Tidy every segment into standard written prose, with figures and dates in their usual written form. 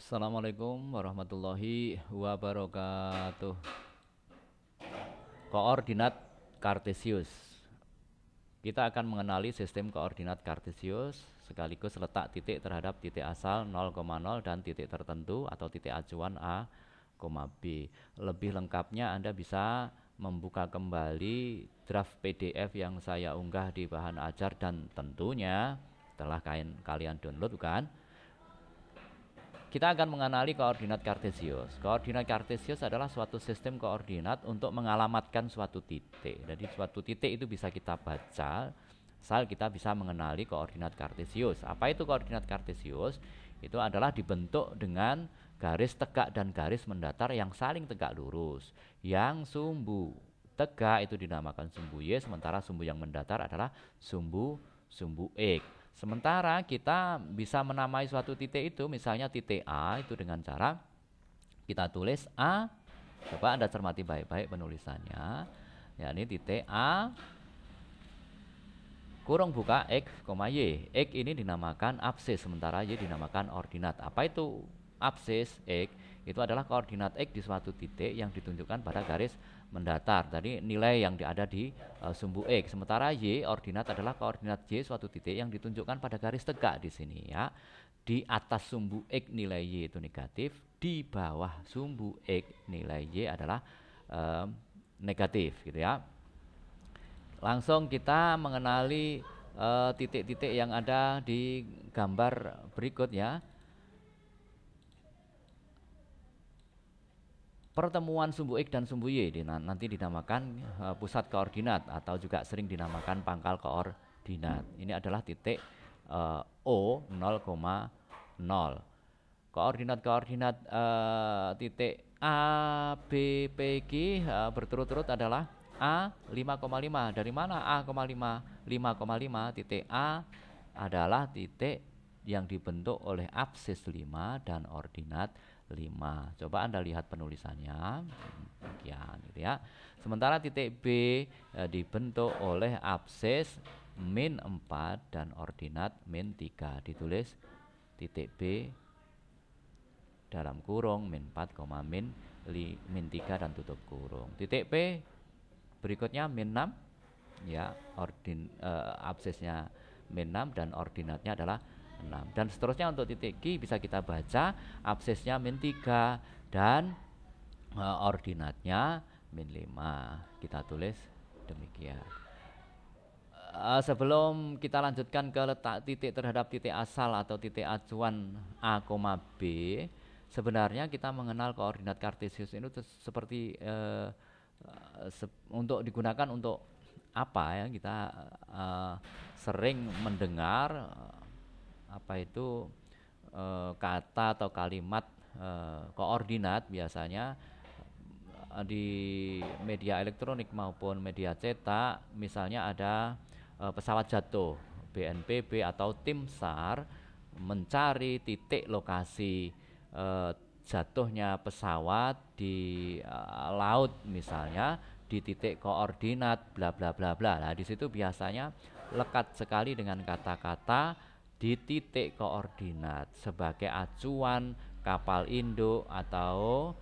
Assalamualaikum warahmatullahi wabarakatuh. Koordinat Kartesius. Kita akan mengenali sistem koordinat Kartesius sekaligus letak titik terhadap titik asal 0,0 dan titik tertentu atau titik acuan A, B. Lebih lengkapnya Anda bisa membuka kembali draft PDF yang saya unggah di bahan ajar dan tentunya telah kalian download kan? Kita akan mengenali koordinat Kartesius. Koordinat Kartesius adalah suatu sistem koordinat untuk mengalamatkan suatu titik. Jadi suatu titik itu bisa kita baca, asal kita bisa mengenali koordinat Kartesius. Apa itu koordinat Kartesius? Itu adalah dibentuk dengan garis tegak dan garis mendatar yang saling tegak lurus. Yang sumbu tegak itu dinamakan sumbu Y, sementara sumbu yang mendatar adalah sumbu X. Sementara kita bisa menamai suatu titik itu, misalnya titik A itu dengan cara kita tulis A. Coba Anda cermati baik-baik penulisannya. Ya, ini titik A kurung buka X, Y. X ini dinamakan absis, sementara Y dinamakan ordinat. Apa itu absis? X itu adalah koordinat X di suatu titik yang ditunjukkan pada garis mendatar. Tadi nilai yang ada di sumbu X. Sementara Y ordinat adalah koordinat Y suatu titik yang ditunjukkan pada garis tegak di sini ya. Di atas sumbu X nilai Y itu negatif, di bawah sumbu X nilai Y adalah negatif gitu ya. Langsung kita mengenali titik-titik yang ada di gambar berikut ya. Pertemuan sumbu X dan sumbu Y nanti dinamakan pusat koordinat atau juga sering dinamakan pangkal koordinat. Ini adalah titik O 0,0. Koordinat-koordinat titik A, B, P, Q berturut-turut adalah A 5,5. Dari mana A, 5,5 titik A adalah titik yang dibentuk oleh absis 5 dan ordinat 5. Coba Anda lihat penulisannya. Demikian gitu ya. Sementara titik B dibentuk oleh absis min 4 dan ordinat min 3. Ditulis titik B dalam kurung min 4, min 3 dan tutup kurung. Titik P berikutnya min 6 ya, absisnya min 6 dan ordinatnya adalah 6. Dan seterusnya untuk titik Q bisa kita baca absisnya min 3 dan ordinatnya min 5. Kita tulis demikian. Sebelum kita lanjutkan ke letak titik terhadap titik asal atau titik acuan A, B, sebenarnya kita mengenal koordinat Kartesius ini seperti untuk digunakan untuk apa ya, kita sering mendengar apa itu kata atau kalimat koordinat biasanya di media elektronik maupun media cetak. Misalnya ada pesawat jatuh, BNPB atau tim SAR mencari titik lokasi jatuhnya pesawat di laut, misalnya di titik koordinat bla bla bla bla. Nah, di situ biasanya lekat sekali dengan kata-kata di titik koordinat sebagai acuan kapal induk atau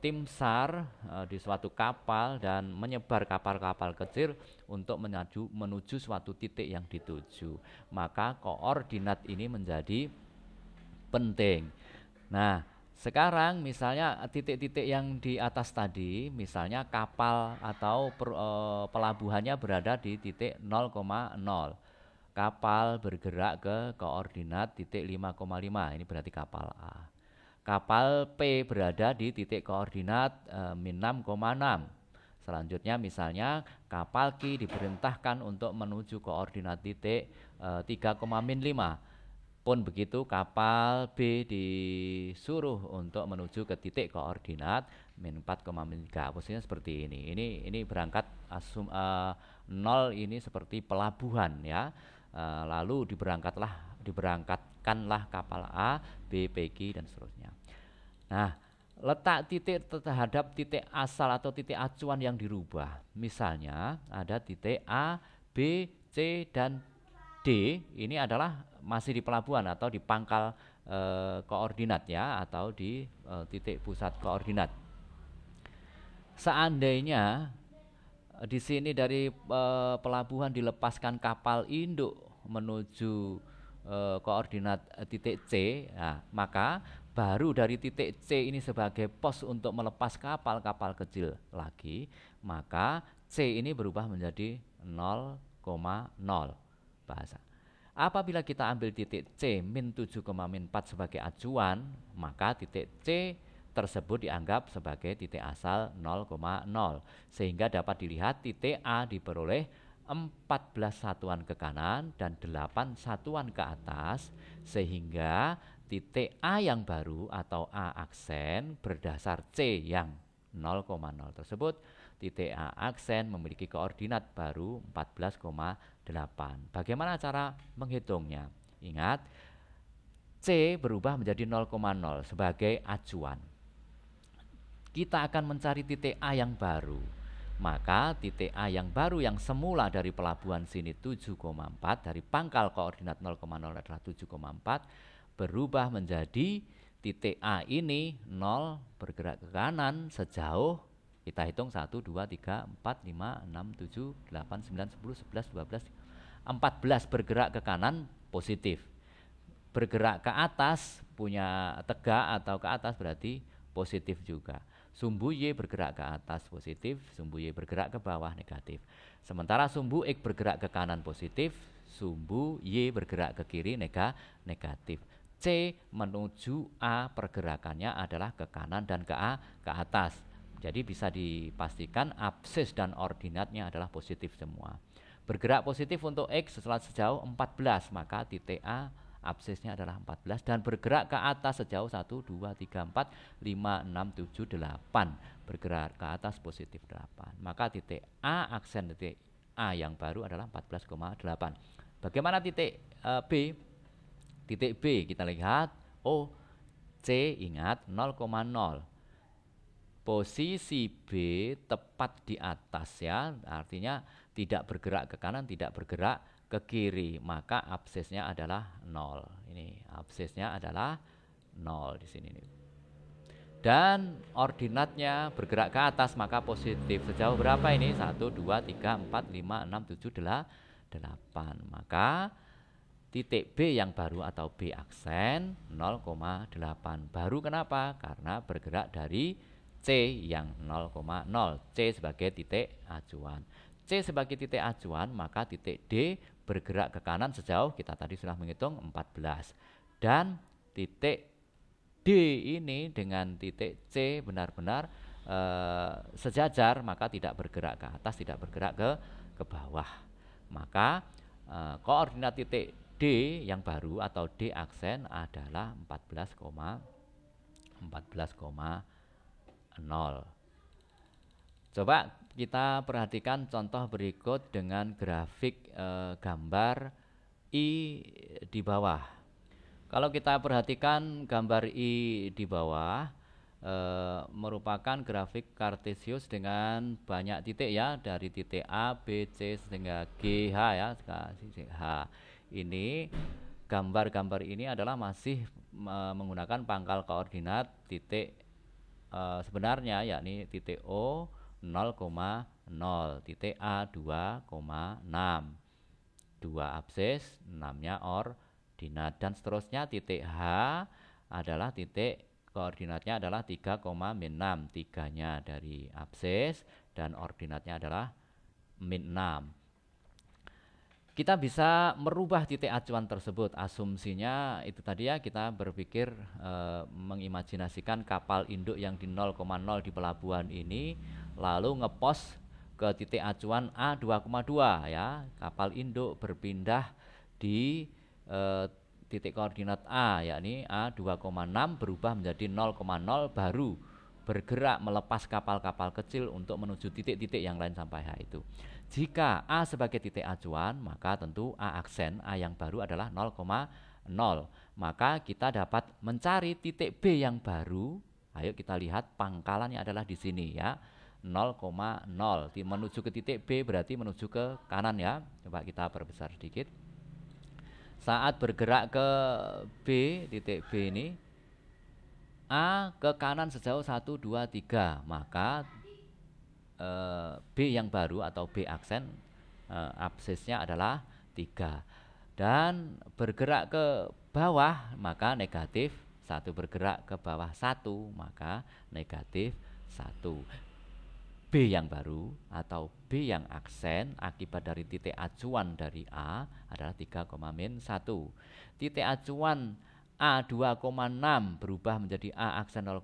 tim SAR di suatu kapal dan menyebar kapal-kapal kecil untuk menuju suatu titik yang dituju. Maka koordinat ini menjadi penting. Nah, sekarang misalnya titik-titik yang di atas tadi, misalnya kapal atau pelabuhannya berada di titik 0,0. Kapal bergerak ke koordinat titik 5,5. Ini berarti kapal A. Kapal P berada di titik koordinat min 6,6. Selanjutnya misalnya kapal Q diperintahkan untuk menuju koordinat titik 3,-5. Pun begitu kapal B disuruh untuk menuju ke titik koordinat min 4,3. Posisinya seperti ini. Ini berangkat 0 ini seperti pelabuhan ya. Lalu diberangkatkanlah kapal A, B, P, Q dan seterusnya. Nah, letak titik terhadap titik asal atau titik acuan yang dirubah. Misalnya ada titik A, B, C dan D. Ini adalah masih di pelabuhan atau di pangkal koordinat ya, atau di titik pusat koordinat. Seandainya di sini dari pelabuhan dilepaskan kapal induk menuju koordinat titik C, nah, maka baru dari titik C ini sebagai pos untuk melepas kapal-kapal kecil lagi, maka C ini berubah menjadi 0,0 bahasa. Apabila kita ambil titik C min 7,4 sebagai acuan, maka titik C tersebut dianggap sebagai titik asal 0,0, sehingga dapat dilihat titik A diperoleh 14 satuan ke kanan dan 8 satuan ke atas, sehingga titik A yang baru atau A aksen berdasar C yang 0,0 tersebut, titik A aksen memiliki koordinat baru 14,8. Bagaimana cara menghitungnya? Ingat, C berubah menjadi 0,0 sebagai acuan. Kita akan mencari titik A yang baru. Maka titik A yang baru yang semula dari pelabuhan sini 7,4, dari pangkal koordinat 0,0 adalah 7,4, berubah menjadi titik A ini 0 bergerak ke kanan sejauh, kita hitung 1, 2, 3, 4, 5, 6, 7, 8, 9, 10, 11, 12, 14 bergerak ke kanan positif. Bergerak ke atas punya tegak atau ke atas berarti positif juga. Sumbu Y bergerak ke atas positif, sumbu Y bergerak ke bawah negatif. Sementara sumbu X bergerak ke kanan positif, sumbu Y bergerak ke kiri negatif. C menuju A pergerakannya adalah ke kanan dan ke atas. Jadi bisa dipastikan absis dan ordinatnya adalah positif semua. Bergerak positif untuk X setelah sejauh 14, maka titik A absisnya adalah 14, dan bergerak ke atas sejauh 1, 2, 3, 4, 5, 6, 7, 8. Bergerak ke atas positif 8. Maka titik A aksen titik A yang baru adalah 14,8. Bagaimana titik B? Titik B kita lihat, oh C ingat 0,0. Posisi B tepat di atas ya, artinya tidak bergerak ke kanan, tidak bergerak ke kiri, maka absisnya adalah 0. Ini absisnya adalah 0 di sini nih. Dan ordinatnya bergerak ke atas, maka positif. Sejauh berapa ini? 1, 2, 3, 4, 5, 6, 7, 8. Maka titik B yang baru atau B aksen 0,8. Baru kenapa? Karena bergerak dari C yang 0,0. C sebagai titik acuan. C sebagai titik acuan, maka titik D bergerak ke kanan sejauh, kita tadi sudah menghitung 14. Dan titik D ini dengan titik C benar-benar sejajar, maka tidak bergerak ke atas, tidak bergerak ke bawah. Maka koordinat titik D yang baru atau D aksen adalah 14,0. Coba kita perhatikan contoh berikut dengan grafik gambar I di bawah. Kalau kita perhatikan gambar I di bawah merupakan grafik kartesius dengan banyak titik ya, dari titik A, B, C sehingga G, H ya, H. Ini gambar-gambar ini adalah masih menggunakan pangkal koordinat titik sebenarnya, yakni titik O 0,0, titik A 2,6, 2 absis, 6-nya ordinat, dan seterusnya. Titik H adalah titik koordinatnya adalah 3,6, 3-nya dari absis dan ordinatnya adalah min 6. Kita bisa merubah titik acuan tersebut. Asumsinya itu tadi ya, kita berpikir mengimajinasikan kapal induk yang di 0,0 di pelabuhan ini lalu ngepos ke titik acuan A 2,2 ya. Kapal induk berpindah di titik koordinat A, yakni A 2,6 berubah menjadi 0,0, baru bergerak melepas kapal-kapal kecil untuk menuju titik-titik yang lain sampai H itu. Jika A sebagai titik acuan, maka tentu A aksen A yang baru adalah 0,0. Maka kita dapat mencari titik B yang baru. Ayo kita lihat pangkalannya adalah di sini ya, 0,0. Menuju ke titik B berarti menuju ke kanan ya. Coba kita perbesar sedikit. Saat bergerak ke B, titik B ini, A ke kanan sejauh 1, 2, 3, maka B yang baru atau B aksen absisnya adalah 3. Dan bergerak ke bawah maka negatif 1, bergerak ke bawah 1 maka negatif 1. B yang baru atau B yang aksen akibat dari titik acuan dari A adalah 3, min 1. Titik acuan A 2,6 berubah menjadi A aksen 0,0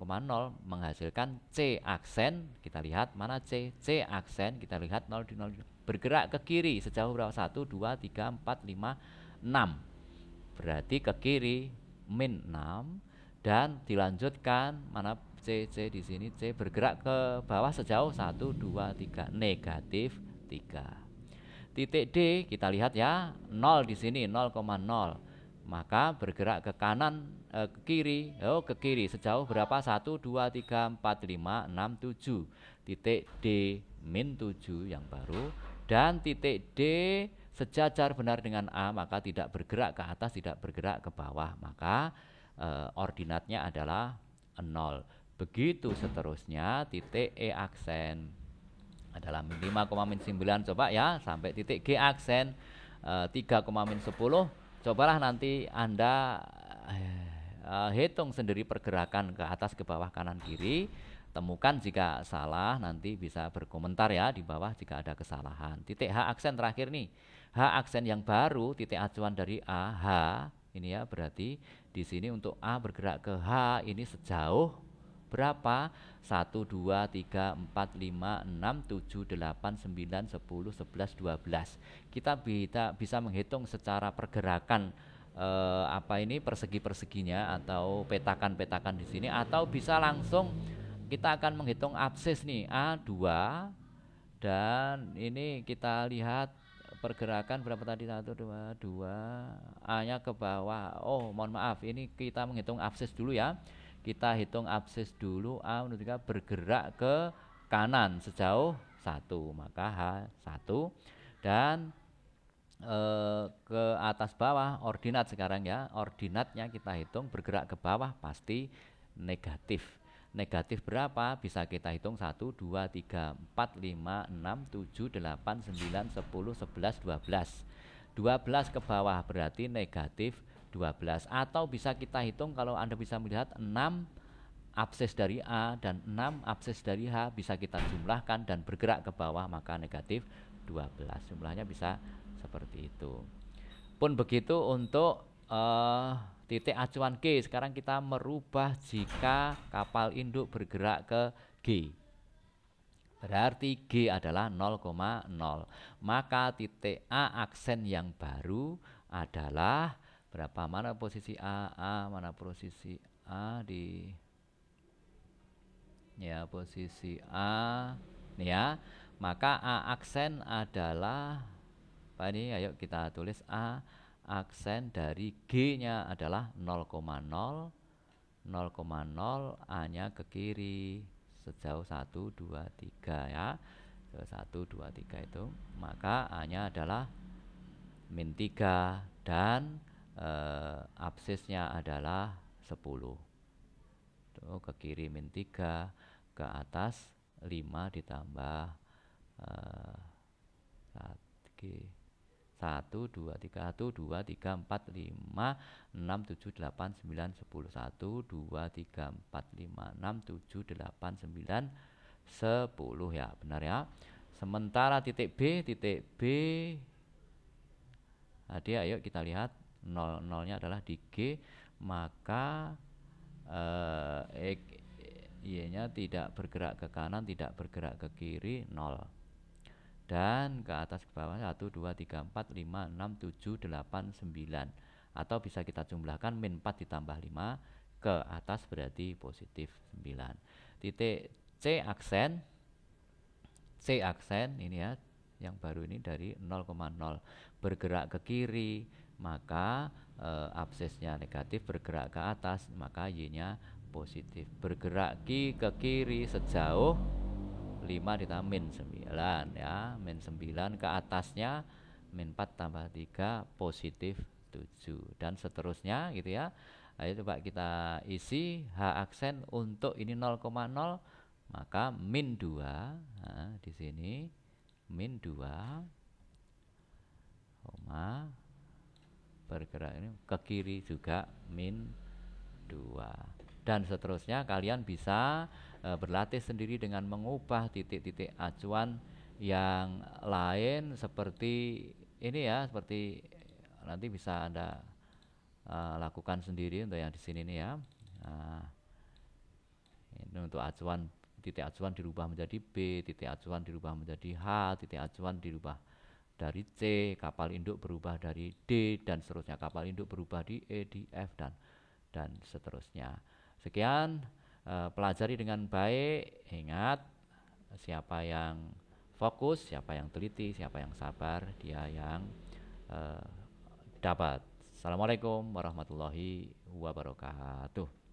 menghasilkan C aksen. Kita lihat mana C? C aksen kita lihat 0 di 0 bergerak ke kiri sejauh berapa? 1, 2, 3, 4, 5, 6. Berarti ke kiri min 6 dan dilanjutkan mana C di sini C bergerak ke bawah sejauh 1, 2, 3 negatif 3. Titik D kita lihat ya 0 di sini 0,0 maka bergerak ke kanan ke kiri ke kiri sejauh berapa 1, 2, 3, 4, 5, 6, 7. Titik D min 7 yang baru dan titik D sejajar benar dengan A maka tidak bergerak ke atas tidak bergerak ke bawah maka ordinatnya adalah 0. Begitu seterusnya titik E aksen adalah min 5, min 9 coba ya sampai titik G aksen 3, min 10. Cobalah nanti Anda hitung sendiri pergerakan ke atas ke bawah kanan kiri. Temukan jika salah nanti bisa berkomentar ya di bawah jika ada kesalahan. Titik H aksen terakhir nih. H aksen yang baru titik acuan dari A H ini ya berarti di sini untuk A bergerak ke H ini sejauh berapa? 1, 2, 3, 4, 5, 6, 7, 8, 9, 10, 11, 12. Kita bisa menghitung secara pergerakan persegi-perseginya atau petakan-petakan di sini atau bisa langsung kita akan menghitung absis nih A2 dan ini kita lihat pergerakan berapa tadi 1, 2, 2 A-nya ke bawah. Oh, mohon maaf ini kita menghitung absis dulu ya. Kita hitung absis dulu A menurut kita bergerak ke kanan sejauh 1 maka H1 dan ke atas bawah ordinat sekarang ya ordinatnya kita hitung bergerak ke bawah pasti negatif. Negatif berapa? Bisa kita hitung 1, 2, 3, 4, 5, 6, 7, 8, 9, 10, 11, 12. 12 ke bawah berarti negatif 12 atau bisa kita hitung kalau Anda bisa melihat 6 absis dari A dan 6 absis dari H bisa kita jumlahkan dan bergerak ke bawah maka negatif 12. Jumlahnya bisa seperti itu. Pun begitu untuk titik acuan G. Sekarang kita merubah jika kapal induk bergerak ke G. Berarti G adalah 0,0. Maka titik A aksen yang baru adalah berapa? Mana posisi A? Mana posisi A di ya posisi A nih ya. Maka A aksen adalah apa ini? Ayo kita tulis A aksen dari G-nya adalah 0,0. 0,0 A-nya ke kiri sejauh 1, 2, 3 ya. 1, 2, 3 itu. Maka A-nya adalah min 3 dan absisnya adalah 10. Tuh, ke kiri min 3, ke atas 5 ditambah 1, 2, 3, 1, 2, 3, 4, 5, 6, 7, 8, 9, 10. 1, 2, 3, 4, 5, 6, 7, 8, 9, 10. 10 ya, benar ya. Sementara titik B tadi ayo kita lihat 0-nya adalah di G, maka Y-nya tidak bergerak ke kanan, tidak bergerak ke kiri, 0. Dan ke atas ke bawah 1, 2, 3, 4, 5, 6, 7, 8, 9. Atau bisa kita jumlahkan min 4 ditambah 5 ke atas berarti positif 9. Titik C aksen ini ya yang baru ini dari 0,0 bergerak ke kiri maka absisnya negatif, bergerak ke atas maka Y-nya positif. Bergerak ke kiri sejauh 5 ditambah min 9 ya, min 9 ke atasnya min 4 tambah 3 positif 7 dan seterusnya gitu ya. Ayo coba kita isi H aksen untuk ini 0,0 maka min 2. Nah, di sini min 2 koma bergerak ini ke kiri juga min 2 dan seterusnya. Kalian bisa berlatih sendiri dengan mengubah titik-titik acuan yang lain seperti ini ya, seperti nanti bisa Anda lakukan sendiri untuk yang di sini nih ya. Nah, ini untuk acuan, titik acuan dirubah menjadi B, titik acuan dirubah menjadi H, titik acuan dirubah dari C, kapal induk berubah dari D dan seterusnya, kapal induk berubah di E, di F dan seterusnya. Sekian, pelajari dengan baik. Ingat, siapa yang fokus, siapa yang teliti, siapa yang sabar, dia yang dapat. Assalamualaikum warahmatullahi wabarakatuh.